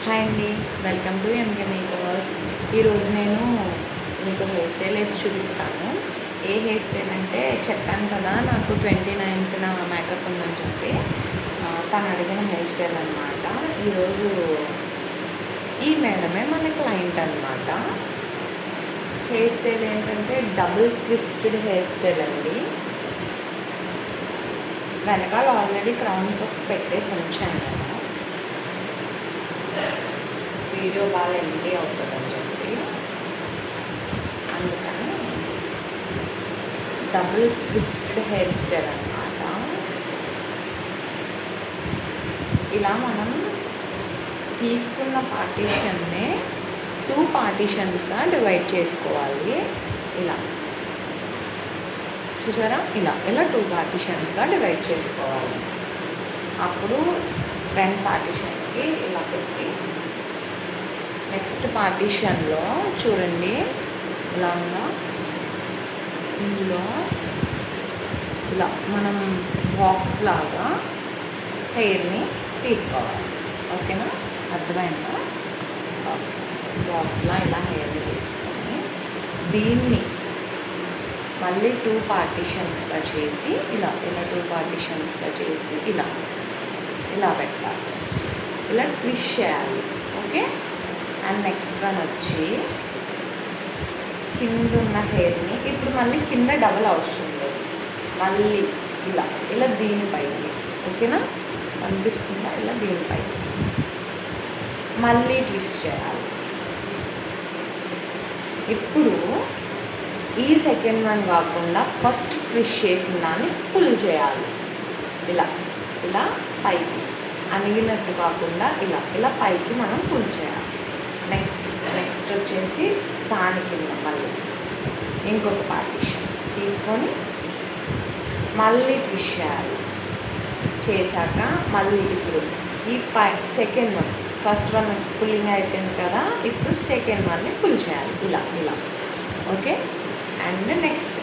Hi అండి, welcome to MK makers. ఈరోజు నేను మీకు హెయిర్ స్టైల్ వేసి చూపిస్తాను. ఏ హెయిర్ స్టైల్ అంటే చెప్పాను కదా, నాకు 29th మేకప్ ఉందని చెప్పి తను అడిగిన హెయిర్ స్టైల్ అనమాట. ఈరోజు ఈ మేడమే మన క్లయింట్ అనమాట. హెయిర్ స్టైల్ ఏంటంటే డబుల్ ట్విస్టెడ్ హెయిర్ స్టైల్ అండి. వెనకాల ఆల్రెడీ క్రౌన్ పఫ్ పెట్టేసి ఉంచాను నేను, వీడియో బాగా ఎంటీ అవుతుందని చెప్పి. అందుకని డబుల్ ట్విస్టెడ్ హెయిర్ స్టైల్ అనమాట. ఇలా మనం తీసుకున్న పార్టీషన్నే 2 పార్టీషన్స్గా డివైడ్ చేసుకోవాలి. ఇలా చూసారా, ఇలా 2 పార్టీషన్స్గా డివైడ్ చేసుకోవాలి. అప్పుడు ఫ్రంట్ పార్టీషన్కి ఇలా పెట్టి, నెక్స్ట్ పార్టీషన్లో చూడండి ఇలా ఉందా, ఇందులో ఇలా మనం బాక్స్ లాగా హెయిర్ని తీసుకోవాలి. ఓకేనా, అర్థమైందా? ఓకే, బాక్స్లా ఇలా హెయిర్ని తీసుకొని దీన్ని మళ్ళీ 2 పార్టీషన్స్గా చేసి ఇలా 2 పార్టీషన్స్గా చేసి ఇలా పెట్టాలి. ఇలా ట్విస్ట్ చేయాలి. ఓకే, అండ్ నెక్స్ట్ వన్ వచ్చి కింద ఉన్న హెయిర్ని ఇప్పుడు మళ్ళీ కింద డబల్ అవసరం లేదు, మళ్ళీ ఇలా దీనిపైకి. ఓకేనా, కనిపిస్తుందా? ఇలా దీనిపైకి మళ్ళీ ట్విస్ట్ చేయాలి. ఇప్పుడు ఈ సెకండ్ వన్ కాకుండా ఫస్ట్ ట్విస్ట్ చేసిన దాన్ని పుల్ చేయాలి. ఇలా పైకి అణిగినట్టు కాకుండా ఇలా పైకి మనం పుల్ చేయాలి. నెక్స్ట్ వచ్చేసి దాని కింద మళ్ళీ ఇంకొక పార్టీషన్ తీసుకొని మళ్ళీ ట్విస్ట్ చేయాలి. చేశాక మళ్ళీ ఇప్పుడు ఈ second one, first one pulling అయిపోయింది కదా, ఇప్పుడు సెకండ్ వన్ని పుల్ చేయాలి ఇలా. ఓకే, అండ్ నెక్స్ట్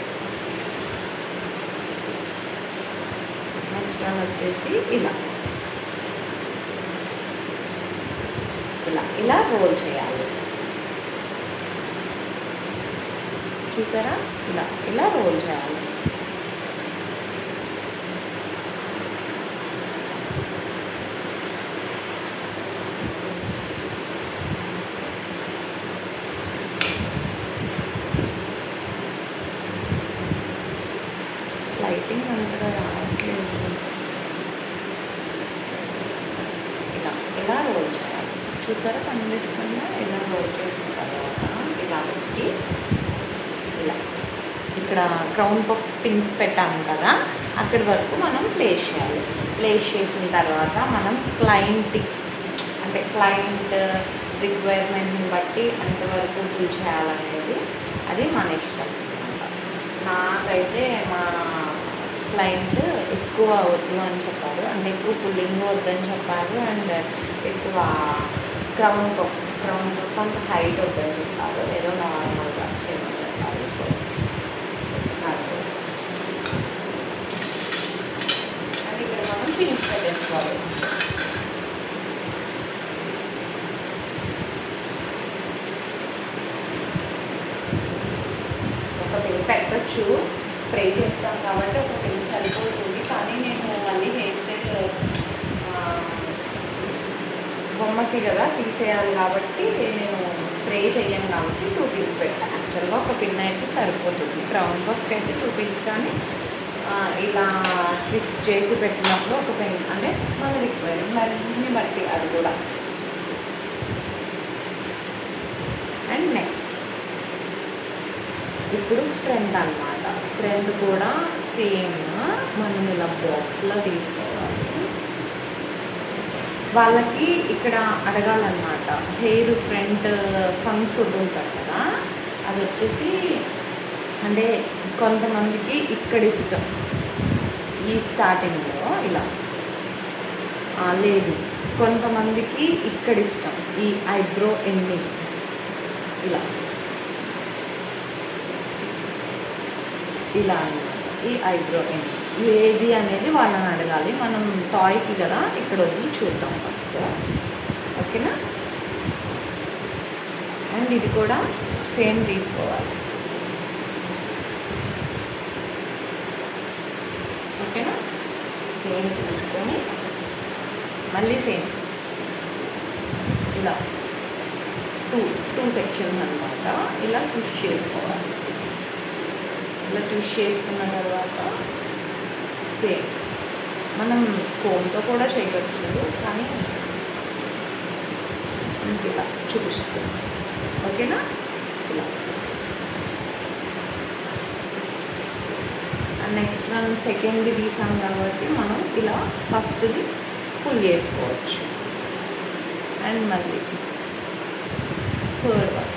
వన్ వచ్చేసి ఇలా రోల్ చేయాలి. చూసారా, ఇలా రోల్ చేయాలి. లైటింగ్ అంతగా రావట్లేదు. ఇలా రోల్ చేయాలి. చూసారా, కనిపిస్తుందా? ఇలా రోల్ చేసిన తర్వాత ఇలా పెట్టి ఇక్కడ క్రౌన్ పఫ్ పిన్స్ పెట్టాము కదా, అక్కడి వరకు మనం ప్లేస్ చేయాలి. ప్లేస్ చేసిన తర్వాత మనం క్లయింట్ రిక్వైర్మెంట్ని బట్టి ఎంతవరకు పుల్ చేయాలనేది అది మన ఇష్టం అనమాట. నాకైతే మా క్లయింట్ ఎక్కువ వద్దు అని చెప్పారు, అంటే ఎక్కువ పుల్లింగ్ వద్దని చెప్పారు, అండ్ ఎక్కువ క్రౌన్ పఫ్ అంత హైట్ వద్దని చెప్పారు, ఏదో నార్మల్గా చేయమని చెప్పారు. సో అది ఇక్కడ మనం పిన్స్ పెట్టేసుకోవాలి. ఒక పిన్ పెట్టచ్చు, స్ప్రే చేస్తాం కాబట్టి ఒక పిన్ సరిపోతుంది. కానీ నేను మళ్ళీ హెయిర్ స్టైల్ బొమ్మకి కదా తీసేయాలి కాబట్టి నేను స్ప్రే చేయను కాబట్టి 2 పిన్స్ పెట్టాను. యాక్చువల్గా ఒక పిన్ అయితే సరిపోతుంది. క్రౌన్ పఫ్కి అయితే 2 పిన్స్, కానీ ఇలా ట్విస్ట్ చేసి పెట్టినప్పుడు ఒక పిన్, అంటే మన రిక్వైర్మెంట్ని బట్టి అది కూడా. అండ్ నెక్స్ట్ ఇప్పుడు ఫ్రంట్ అనమాట. ఫ్రంట్ కూడా సేమ్ మనం ఇలా బాక్స్లో తీసుకోవాలి. వాళ్ళకి ఇక్కడ అడగాలన్నమాట, హెయిర్ ఫ్రంట్ ఫంక్స్ వదులుతారు కదా, అది వచ్చేసి అంటే కొంతమందికి ఇక్కడ ఇష్టం, ఈ స్టార్టింగ్లో ఇలా లేదు, కొంతమందికి ఇక్కడ ఇష్టం, ఈ ఐబ్రో ఎండింగ్ ఇలా అన్నమాట. ఈ ఐబ్రో ఎండింగ్ ఏది అనేది వాళ్ళని అడగాలి. మనం టాయ్కి కదా ఇక్కడ వదిలి చూద్దాం ఫస్ట్. ఓకేనా, అండ్ ఇది కూడా సేమ్ తీసుకోవాలి. ఓకేనా? సేమ్ తీసుకొని మళ్ళీ సేమ్ ఇలా టూ సెక్షన్స్ అనమాట. ఇలా ట్విస్ట్ చేసుకోవాలి. ఇలా ట్విస్ట్ చేసుకున్న తర్వాత సేమ్ మనం కోమ్తో కూడా చేయవచ్చు, కానీ ఇలా చూపిస్తుంది. ఓకేనా? ఇలా నెక్స్ట్ వన్ సెకండ్ది తీసాం కాబట్టి మనం ఇలా ఫస్ట్ది పుల్ చేసుకోవచ్చు. అండ్ మళ్ళీ థర్డ్ వన్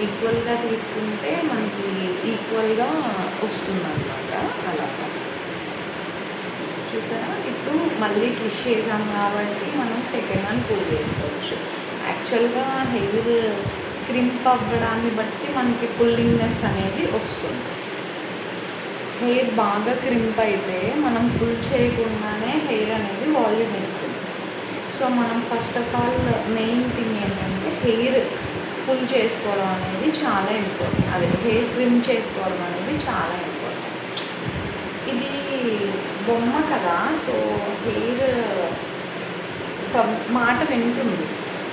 ఈక్వల్గా తీసుకుంటే మనకి ఈక్వల్గా వస్తుందన్నమాట. అలాగా చూసారా? ఇప్పుడు మళ్ళీ ట్విస్ట్ చేసాం కాబట్టి మనం సెకండ్ వన్ పుల్ చేసుకోవచ్చు. యాక్చువల్గా హెయిర్ క్రింప్ అవ్వడాన్ని బట్టి మనకి పుల్లింగ్నెస్ అనేది వస్తుంది. హెయిర్ బాగా క్రింప్ అయితే మనం పుల్ చేయకుండానే హెయిర్ అనేది వాల్యూమ్ ఇస్తుంది. సో మనం first of all main thing ఏంటంటే హెయిర్ పుల్ చేసుకోవడం అనేది చాలా ఇంపార్టెంట్. అదే హెయిర్ ట్రిమ్ చేసుకోవడం అనేది చాలా ఇంపార్టెంట్. ఇది బొమ్మ కదా, సో హెయిర్ మాట వింటుంది,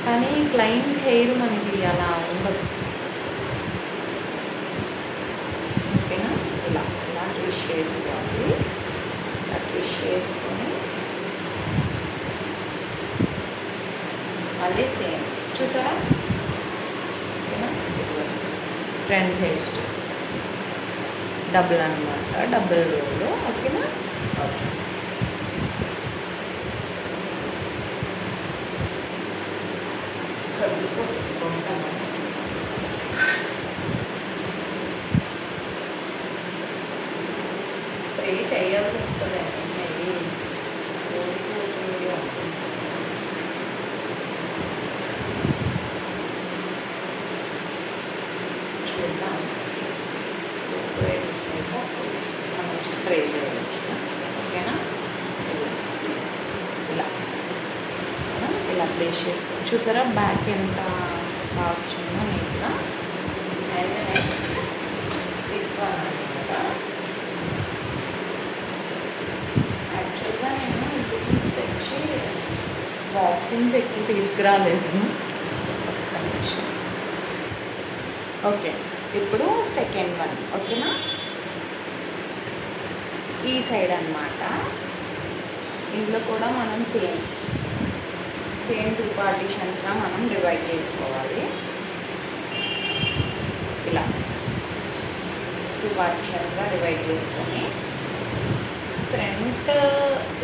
కానీ క్లయింట్ హెయిర్ మనకి అలా ఉండదు. ఓకేనా? ఇలా ట్విస్ట్ చేసుకోవాలి. ఇలా ట్విస్ట్ చేసుకొని మళ్ళీ సేమ్ చూసారా? ఓకేనా? ఫ్రంట్ హెయిర్ స్టైల్ డబుల్ అనమాట, డబుల్ రోలు. ఓకేనా? ఓకే. స్ప్రే చేయాల్సి వస్తుంది మేబీ చూద్దాం. మనం స్ప్రే చేయవచ్చు. ఓకేనా? ఇలా ఇలా ప్లేస్ చేస్తాం. చూసారా బ్యాక్ ఎంత బాగా వచ్చిందో నీట్గా. అండ్ నెక్స్ట్ దిస్ వన్ అనమాట. యాక్చువల్గా నేను బుకింగ్స్ తెచ్చి వాకింగ్స్ ఎక్కువ తీసుకురాలేదు. ఓకే, ఇప్పుడు సెకండ్ వన్. ఓకేనా? ఈ సైడ్ అన్నమాట. ఇందులో కూడా మనం సేమ్ 2 పార్టీషన్స్గా మనం డివైడ్ చేసుకోవాలి. ఇలా 2 పార్టీషన్స్గా డివైడ్ చేసుకొని ఫ్రంట్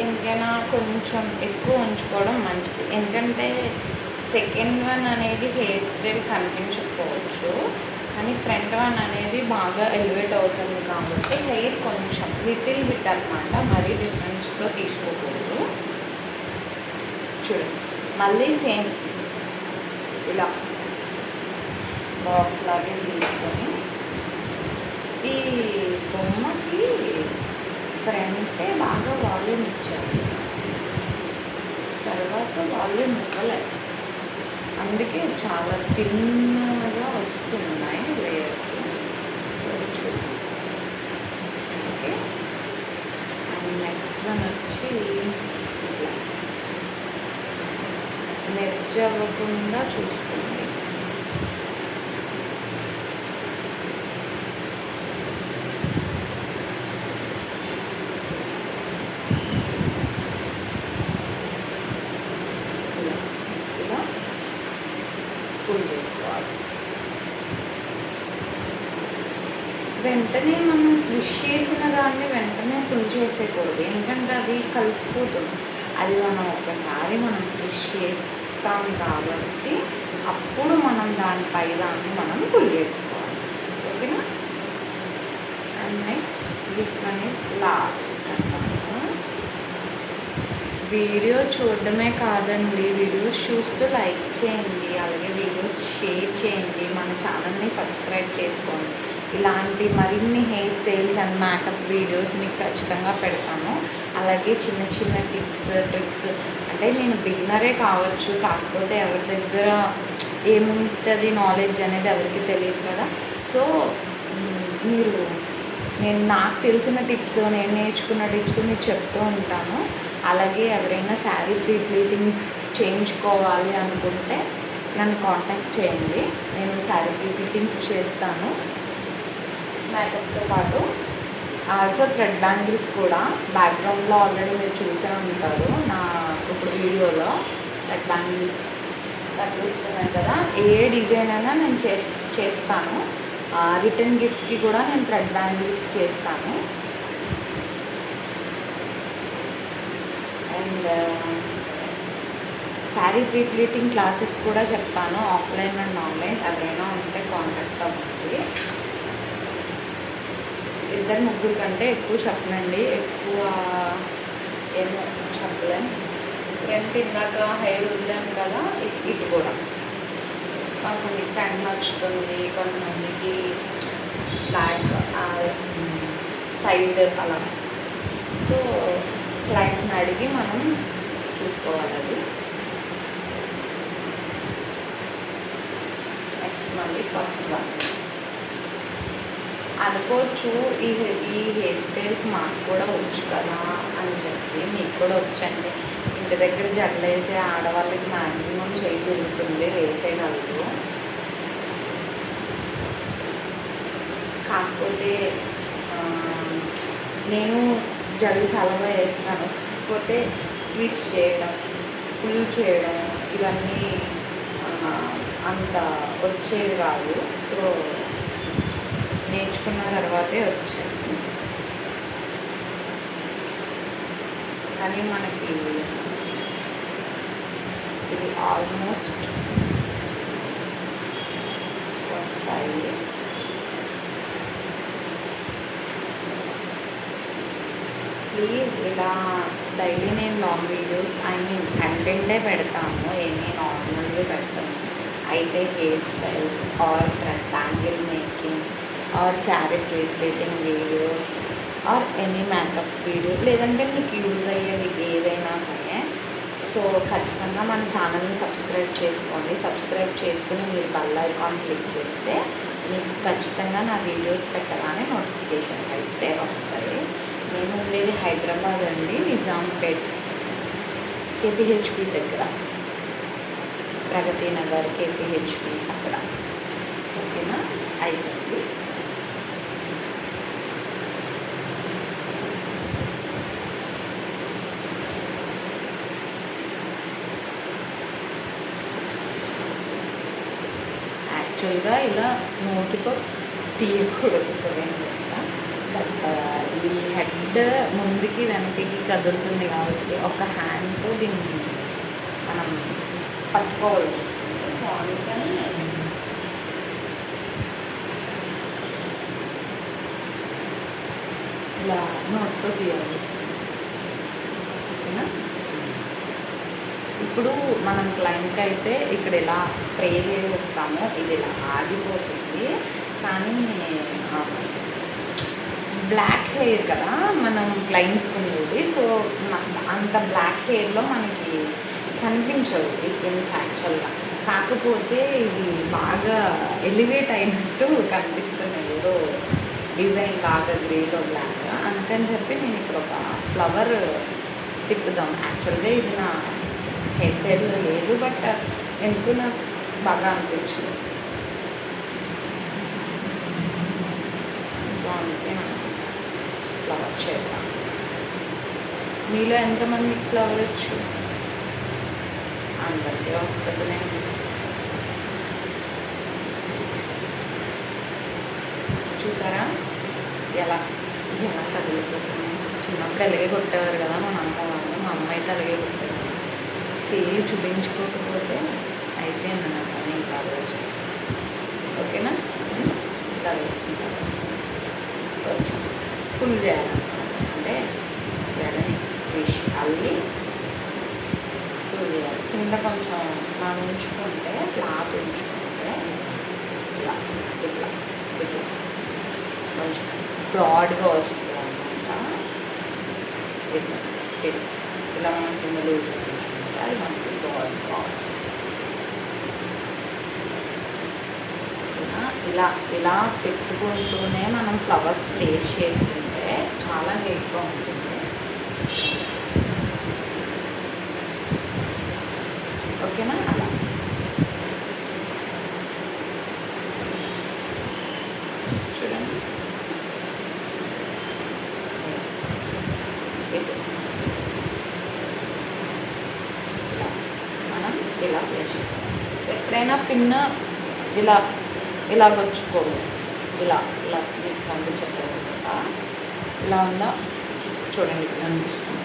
ఎందుకైనా కొంచెం ఎక్కువ ఉంచుకోవడం మంచిది. ఎందుకంటే సెకండ్ వన్ అనేది హెయిర్ స్టైల్ కనిపించకపోవచ్చు, కానీ ఫ్రంట్ వన్ అనేది బాగా ఎలివేట్ అవుతుంది కాబట్టి హెయిర్ కొంచెం లిటిల్ బిట్ అనమాట, మరీ డిఫరెన్స్తో తీసుకోకూడదు. చూడండి, మళ్ళీ సేమ్ ఇలా బాక్స్ లాగే తీసుకొని ఈ బొమ్మకి ఫ్రంటే బాగా వాల్యూమ్ ఇచ్చారు, తర్వాత వాల్యూమ్ ఇవ్వలేదు. అందుకే చాలా తిన్నగా వస్తున్నాయి లేయర్స్. చూడండి. ఓకే, అండ్ నెక్స్ట్ వన్ వచ్చి ఇట్లా మెర్జ్ అవ్వకుండా చూసుకోండి. ఇలా పుల్ చేసుకోవాలి. వెంటనే మనం ట్విస్ట్ చేసిన దాన్ని వెంటనే పుల్ చేసేయకూడదు, ఎందుకంటే అది కలిసిపోతుంది. అది మనం ఒకసారి ట్విస్ట్ చేస్తాం కాబట్టి అప్పుడు మనం దానిపై దాన్ని మనం పుల్ చేసుకోవాలి. ఓకేనా? And next this one is last అన్నమాట. వీడియో చూడడమే కాదండి, వీడియోస్ చూస్తూ లైక్ చేయండి, అలాగే వీడియోస్ షేర్ చేయండి, మన ఛానల్ని సబ్స్క్రైబ్ చేసుకోండి. ఇలాంటి మరిన్ని hair styles and makeup videos మీకు ఖచ్చితంగా పెడతాను. అలాగే చిన్న చిన్న టిప్స్ ట్రిక్స్, అంటే నేను బిగినరే కావచ్చు, కాకపోతే ఎవరి దగ్గర ఏముంటుంది నాలెడ్జ్ అనేది ఎవరికి తెలియదు కదా. సో మీరు నాకు తెలిసిన టిప్స్, నేను నేర్చుకున్న టిప్స్ మీకు చెప్తూ ఉంటాను. అలాగే ఎవరైనా శారీ ప్లీటింగ్స్ చేయించుకోవాలి అనుకుంటే నన్ను కాంటాక్ట్ చేయండి. నేను శారీ ప్లీటింగ్స్ చేస్తాను మేకప్తో పాటు. సో థ్రెడ్ బ్యాంగిల్స్ కూడా బ్యాక్గ్రౌండ్లో ఆల్రెడీ మీరు చూసే ఉంటారు నా ఇప్పుడు వీడియోలో. థ్రెడ్ బ్యాంగిల్స్ కనిపిస్తున్నాయి కదా, ఏ డిజైన్ అయినా నేను చేస్తాను. రిటర్న్ గిఫ్ట్స్కి కూడా నేను థ్రెడ్ బ్యాంగిల్స్ చేస్తాను. అండ్ శారీ ప్లీటింగ్ క్లాసెస్ కూడా చెప్తాను, ఆఫ్లైన్ అండ్ ఆన్లైన్. ఎవరైనా ఉంటే కాంటాక్ట్ అవ్వండి. 2-3 కంటే ఎక్కువ చెప్పనండి, ఎక్కువ ఏమో చెప్పలేం. ఫ్రంట్ ఇందాక హెయిర్ వదిలాం కదా, ఇటు కూడా కొంతమంది ఫ్రంట్ నచ్చుతుంది, కొంతమందికి బ్యాక్ సైడ్ అలా. సో క్లయింట్ని అడిగి మనం చూసుకోవాలి అది. నెక్స్ట్ మళ్ళీ ఫస్ట్ వన్ అనుకోవచ్చు, ఈ హెయిర్ స్టైల్స్ మాకు కూడా వచ్చు కదా అని చెప్పి. మీకు కూడా వచ్చండి. ఇంటి దగ్గర జడలు వేసే ఆడవాళ్ళకి మ్యాక్సిమం చేయి తిరుగుతుంది, వేసేయగలరు. కాకపోతే నేను జడలు చాలా బాగా వేస్తాను. కాకపోతే ట్విస్ట్ చేయడం, పుల్ చేయడం ఇవన్నీ అంత వచ్చేది కాదు. సో నేర్చుకున్న తర్వాతే వచ్చాయి. కానీ మనకి ఇది ఆల్మోస్ట్ వస్తాయి. ప్లీజ్ ఇలా డైలీ నేను లాంగ్ వీడియోస్ కంటెంటే పెడతాను, ఏమీ నార్మల్గా పెడతాను. అయితే hair styles or thread bangle making or sari pleating videos or any makeup video, లేదంటే మీకు యూజ్ అయ్యేది ఏదైనా సరే. సో ఖచ్చితంగా మన ఛానల్ని సబ్స్క్రైబ్ చేసుకోండి. సబ్స్క్రైబ్ చేసుకుని మీరు బెల్ ఐకాన్ క్లిక్ చేస్తే మీకు ఖచ్చితంగా నా వీడియోస్ పెట్టగానే నోటిఫికేషన్స్ అయితే వస్తాయి. నేను ఉండేది హైదరాబాద్ అండి, నిజాంపేట్ కేపీహెచ్పి దగ్గర, ప్రగతి నగర్ కేపీహెచ్పి అక్కడ. ఓకేనా, అయిపోయింది. యాక్చువల్గా ఇలా నోటితో తీయకూడదు కదా, బట్ ఈ హెడ్ ముందుకి వెనక్కి కదులుతుంది కాబట్టి ఒక హ్యాండ్తో దీన్ని మనం పట్టుకోవాల్సి వస్తుంది. సో అందుకని ఇలా నోట్తో తీయాల్సి వస్తుంది. ఓకేనా, ఇప్పుడు మనం క్లయింట్కి అయితే ఇక్కడ ఇలా స్ప్రే చేస్తాము, ఇది ఇలా ఆగిపోతుంది. కానీ బ్లాక్ హెయిర్ కదా మనం క్లయింట్స్కి ఉండేది. సో అంత బ్లాక్ హెయిర్లో మనకి కనిపించవు ఈ పిన్స్ యాక్చువల్గా. కాకపోతే ఇవి బాగా ఎలివేట్ అయినట్టు కనిపిస్తున్నాయి, ఏదో డిజైన్ బాగా గ్రేలో బ్లాక్. అందుకని చెప్పి నేను ఇక్కడ ఒక ఫ్లవర్ తిప్పుదాం. యాక్చువల్గా ఇది నా హెయిర్ స్టైల్లో లేదు, బట్ ఎందుకు నాకు బాగా అనిపించింది. సో అందుకే ఫ్లవర్ చేద్దాం. మీలో ఎంతమందికి ఫ్లవర్ వచ్చు? అందరికీ వస్తుంది. నేను చూసారా ఎలా ఎలా కదిలిపోతుంది. చిన్నప్పుడు అలాగే కొట్టేవారు కదా మా అమ్మ వాళ్ళు, మా అమ్మ అయితే అలాగే కొట్టేవారు. పేర్లు చూపించుకోకపోతే అయిపోయింది నా పని ఇంకా రోజు. ఓకేనా, ఇలా వేసుకుంటాను. కొంచెం పుల్ చేయాలన్నమాట, అంటే జడని ఫిష్ అల్లి పుల్ చేయాలి. కింద కొంచెం మనం ఉంచుకుంటే, క్లాత్ ఉంచుకుంటే ఇలా ఇట్లా ఇట్లా కొంచెం బ్రాడ్గా వస్తుంది అనమాట. ఇట్లా ఇలా మనం కింద లూజ్ ఉంచుకుంటే అది మనకి బ్రాడ్గా వస్తుంది. ఇలా ఇలా పెట్టుకుంటూనే మనం ఫ్లవర్స్ ప్లేస్ చేసుకుంటే చాలా నీట్గా ఉంటుంది. ఓకేనా? అలా చూడండి. మనం ఇలా ప్లేస్ చేసుకోవాలి. ఎప్పుడైనా పిన్ ఇలా ఇలాగొచ్చుకోదు. ఇలా ఇలా మీకు కనిపించట్లేదు కదా, ఇలా ఉందా చూడండి, ఇక్కడ కనిపిస్తుంది.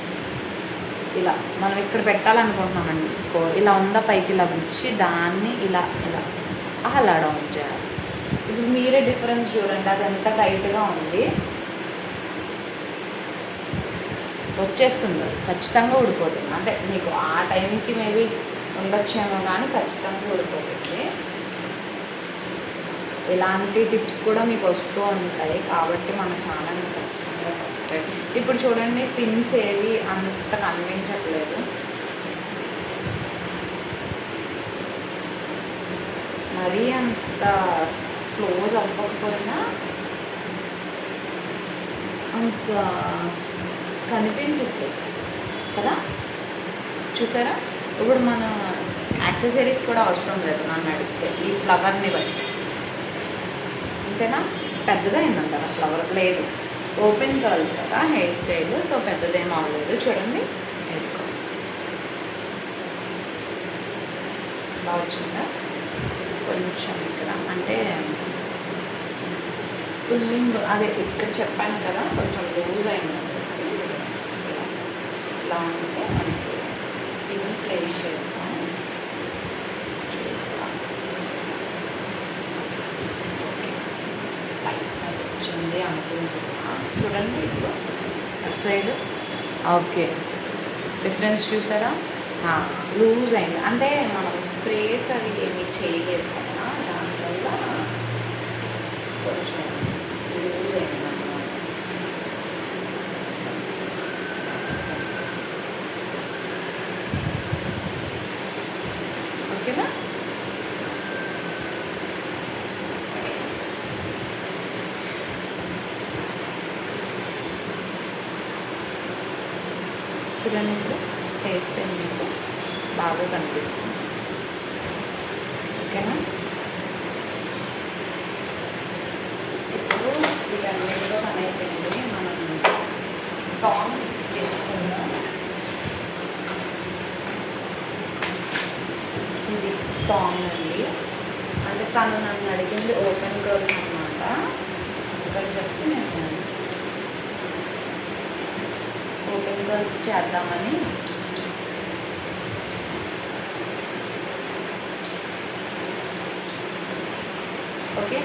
ఇలా మనం ఇక్కడ పెట్టాలనుకుంటున్నామండి, ఇలా ఉందా పైకి ఇలా గుచ్చి దాన్ని ఇలా ఇలా అలా డౌన్ చేయాలి. ఇప్పుడు మీరే డిఫరెన్స్ చూడండి, అది ఎంత టైట్గా ఉంది. వచ్చేస్తుంది, అది ఖచ్చితంగా ఊడిపోతుంది. అంటే మీకు ఆ టైంకి మేబీ ఉండొచ్చేమో కానీ ఖచ్చితంగా ఊడిపోతుంది. ఇలాంటి టిప్స్ కూడా మీకు వస్తూ ఉంటాయి కాబట్టి మన ఛానల్ని ఖచ్చితంగా సబ్స్క్రైబ్. ఇప్పుడు చూడండి, పిన్స్ ఏవి అంత కనిపించట్లేదు. మరీ అంత క్లోజ్ అవ్వకపోయినా అంత కనిపించట్లేదు కదా, చూసారా? ఇప్పుడు మన యాక్సెసరీస్ కూడా అవసరం లేదు నన్ను అడిగితే, ఈ ఫ్లవర్ని బట్టి. అంతేనా? పెద్దగా అయిందంటారా ఫ్లవర్? లేదు, ఓపెన్ కర్ల్స్ కదా హెయిర్ స్టైల్, సో పెద్దదేం అవ్వలేదు. చూడండి ఎందుకో బాగా వచ్చిందా? కొంచెం ఇక్కడ అంటే పుల్లింగ్, అదే ఇక్కడ చెప్పాను కదా కొంచెం లూజ్ అయింది. ఇలా ఉంటే మనకి ఇది ప్లేస్ చేద్దాం. వచ్చింది అనుకుంటున్నా. చూడండి ఇప్పుడు అటు సైడ్. ఓకే, డిఫరెన్స్ చూసారా? లూజ్ అయింది అంటే మనం స్ప్రేస్ అవి ఏమీ చేయలేదు కదా, దానివల్ల కొంచెం లూజ్ అయింది అన్నమాట. ఓకేనా? చూడండి ఇప్పుడు హెయిర్ స్టైల్ మీకు బాగా కనిపిస్తుంది. ఓకేనా? ఇప్పుడు వీటన్నిటితో పని అయిపోయింది. మనం టాంగ్ ఫిక్స్ చేసుకుందాం. ఇది టాంగ్ అండి, అంటే తను నన్ను అడిగింది ఓపెన్ కర్ల్స్ అన్నమాట. ఒకటి చెప్పి నేను ఓపెన్ కర్ల్స్ చేద్దామని. Okay,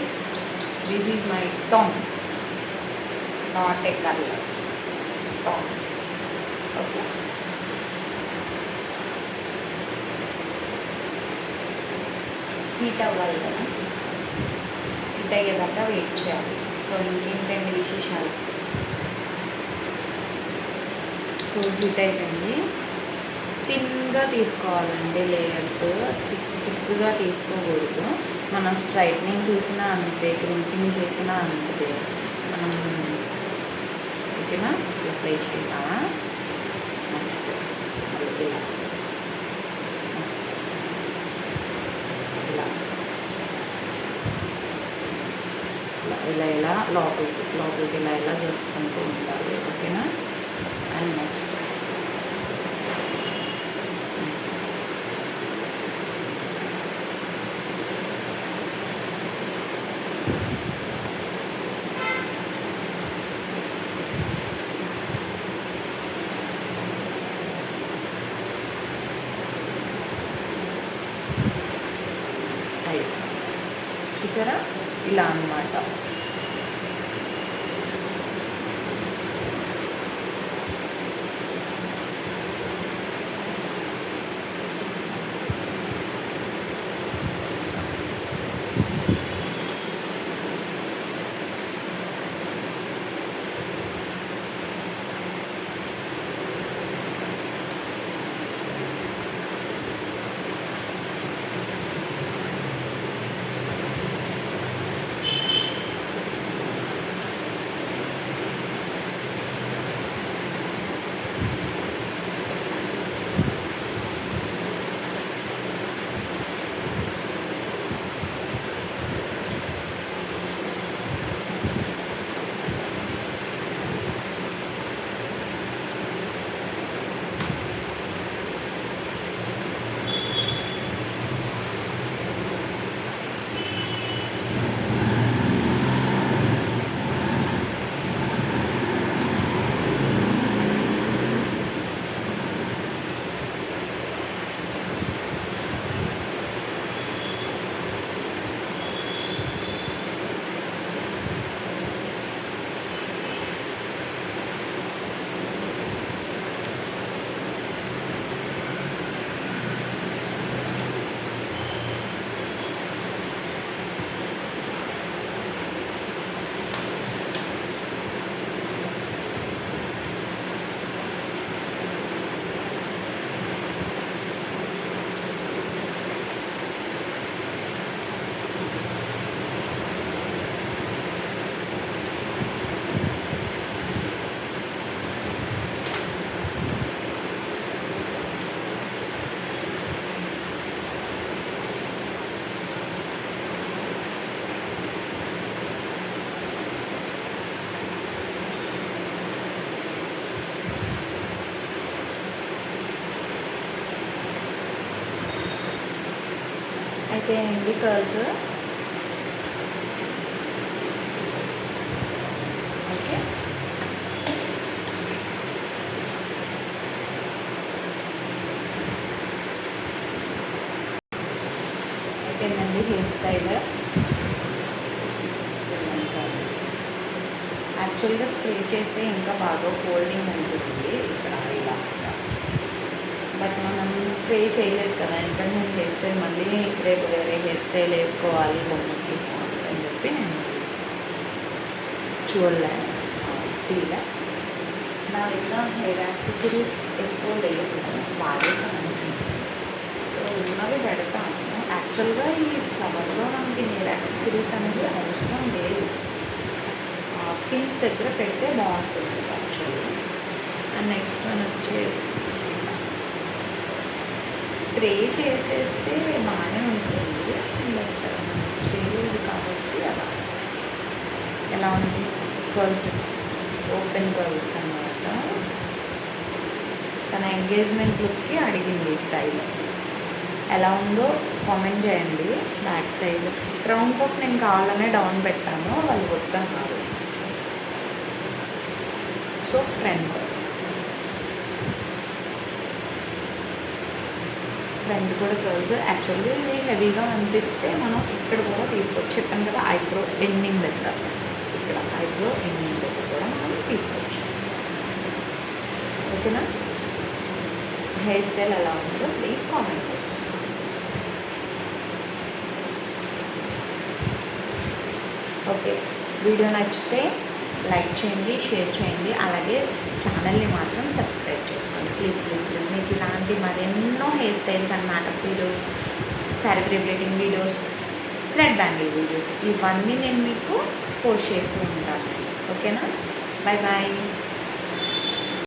this is my tong, not a curler, tong. Okay, heat అవ్వాలి కదా, హీట్ అయ్యేదాకా వెయిట్ చేయాలి. సో ఇంకేంటండి విశేషాలు? సో హీట్ అయిపోయింది. థిన్గా తీసుకోవాలండి లేయర్స్, థిక్గా తీసుకోకూడదు. మనం స్ట్రైట్నింగ్ చేసినా అంతే, క్రింపింగ్ చేసినా అంతే. మనం ఓకేనా? ఇలా ప్లేస్ చేసామా? నెక్స్ట్ ఇలా, నెక్స్ట్ ఇలా ఇలా ఇలా లోపలికి ఇలా ఇలా జరుపుకుంటూ ఉండాలి. ఓకేనా? అండ్ నెక్స్ట్ చూసారా? ఇలా అన్నమాట. అయిపోయాయండి కర్ల్స్. ఓకే, అయిపోయిందండి హెయిర్ స్టైల్. యాక్చువల్గా స్ప్రే చేస్తే ఇంకా బాగా హోల్డింగ్ ఉంటుంది ఇక్కడ ఇలా, బట్ మనం స్ప్రే చేయలేదు కదా, ఎందుకంటే నేను హెయిర్ స్టైల్ మళ్ళీ రేపు వేరే హెయిర్ స్టైల్ వేసుకోవాలి బొమ్మకి అని చెప్పి నేను చూడలే తీయలే. నా దగ్గర హెయిర్ యాక్సెసరీస్ ఎక్కువ లేవు, వాడేసాను. సో ఉన్నవి పెడతాను. యాక్చువల్గా ఈ ఫ్లవర్లో మనకి హెయిర్ యాక్సెసరీస్ అనేది అవసరం లేదు, పిన్స్ దగ్గర పెడితే బాగుంటుంది యాక్చువల్లీ. అండ్ నెక్స్ట్ వన్ వచ్చేసి స్ప్రే చేసేస్తే బాగానే ఉంటుంది, బట్ చేయలేదు కాబట్టి అలా ఎలా ఉంది. కర్ల్స్, ఓపెన్ కర్ల్స్ అన్నమాట. తన ఎంగేజ్మెంట్ లుక్కి అడిగింది స్టైల్. ఎలా ఉందో కామెంట్ చేయండి. బ్యాక్ సైడ్ క్రౌన్ పఫ్ నేను కావాలనే డౌన్ పెట్టాను, వాళ్ళు వద్దన్నారు. సో ఫ్రంట్ కూడా కర్ల్స్. యాక్చువల్లీ ఇవి హెవీగా అనిపిస్తే మనం ఇక్కడ కూడా తీసుకోవచ్చు. చెప్పాను కదా, ఐబ్రో ఎండింగ్ దగ్గర, ఇక్కడ ఐబ్రో ఎండింగ్ దగ్గర కూడా మనం తీసుకోవచ్చు. ఓకేనా? హెయిర్ స్టైల్ ఎలా ఉందో ప్లీజ్ కామెంట్ చేయండి. ఓకే, వీడియో నచ్చితే లైక్ చేయండి, షేర్ చేయండి, అలాగే ఛానల్ని మాత్రం సబ్స్క్రైబ్ చేసుకోండి ప్లీజ్ ప్లీజ్ ప్లీజ్. మీకు ఇలాంటి మరెన్నో hair styles and makeup videos, sari preparating videos, thread bangle videos, ఇవన్నీ నేను మీకు పోస్ట్ చేస్తూ ఉంటాను. ఓకేనా? Bye bye.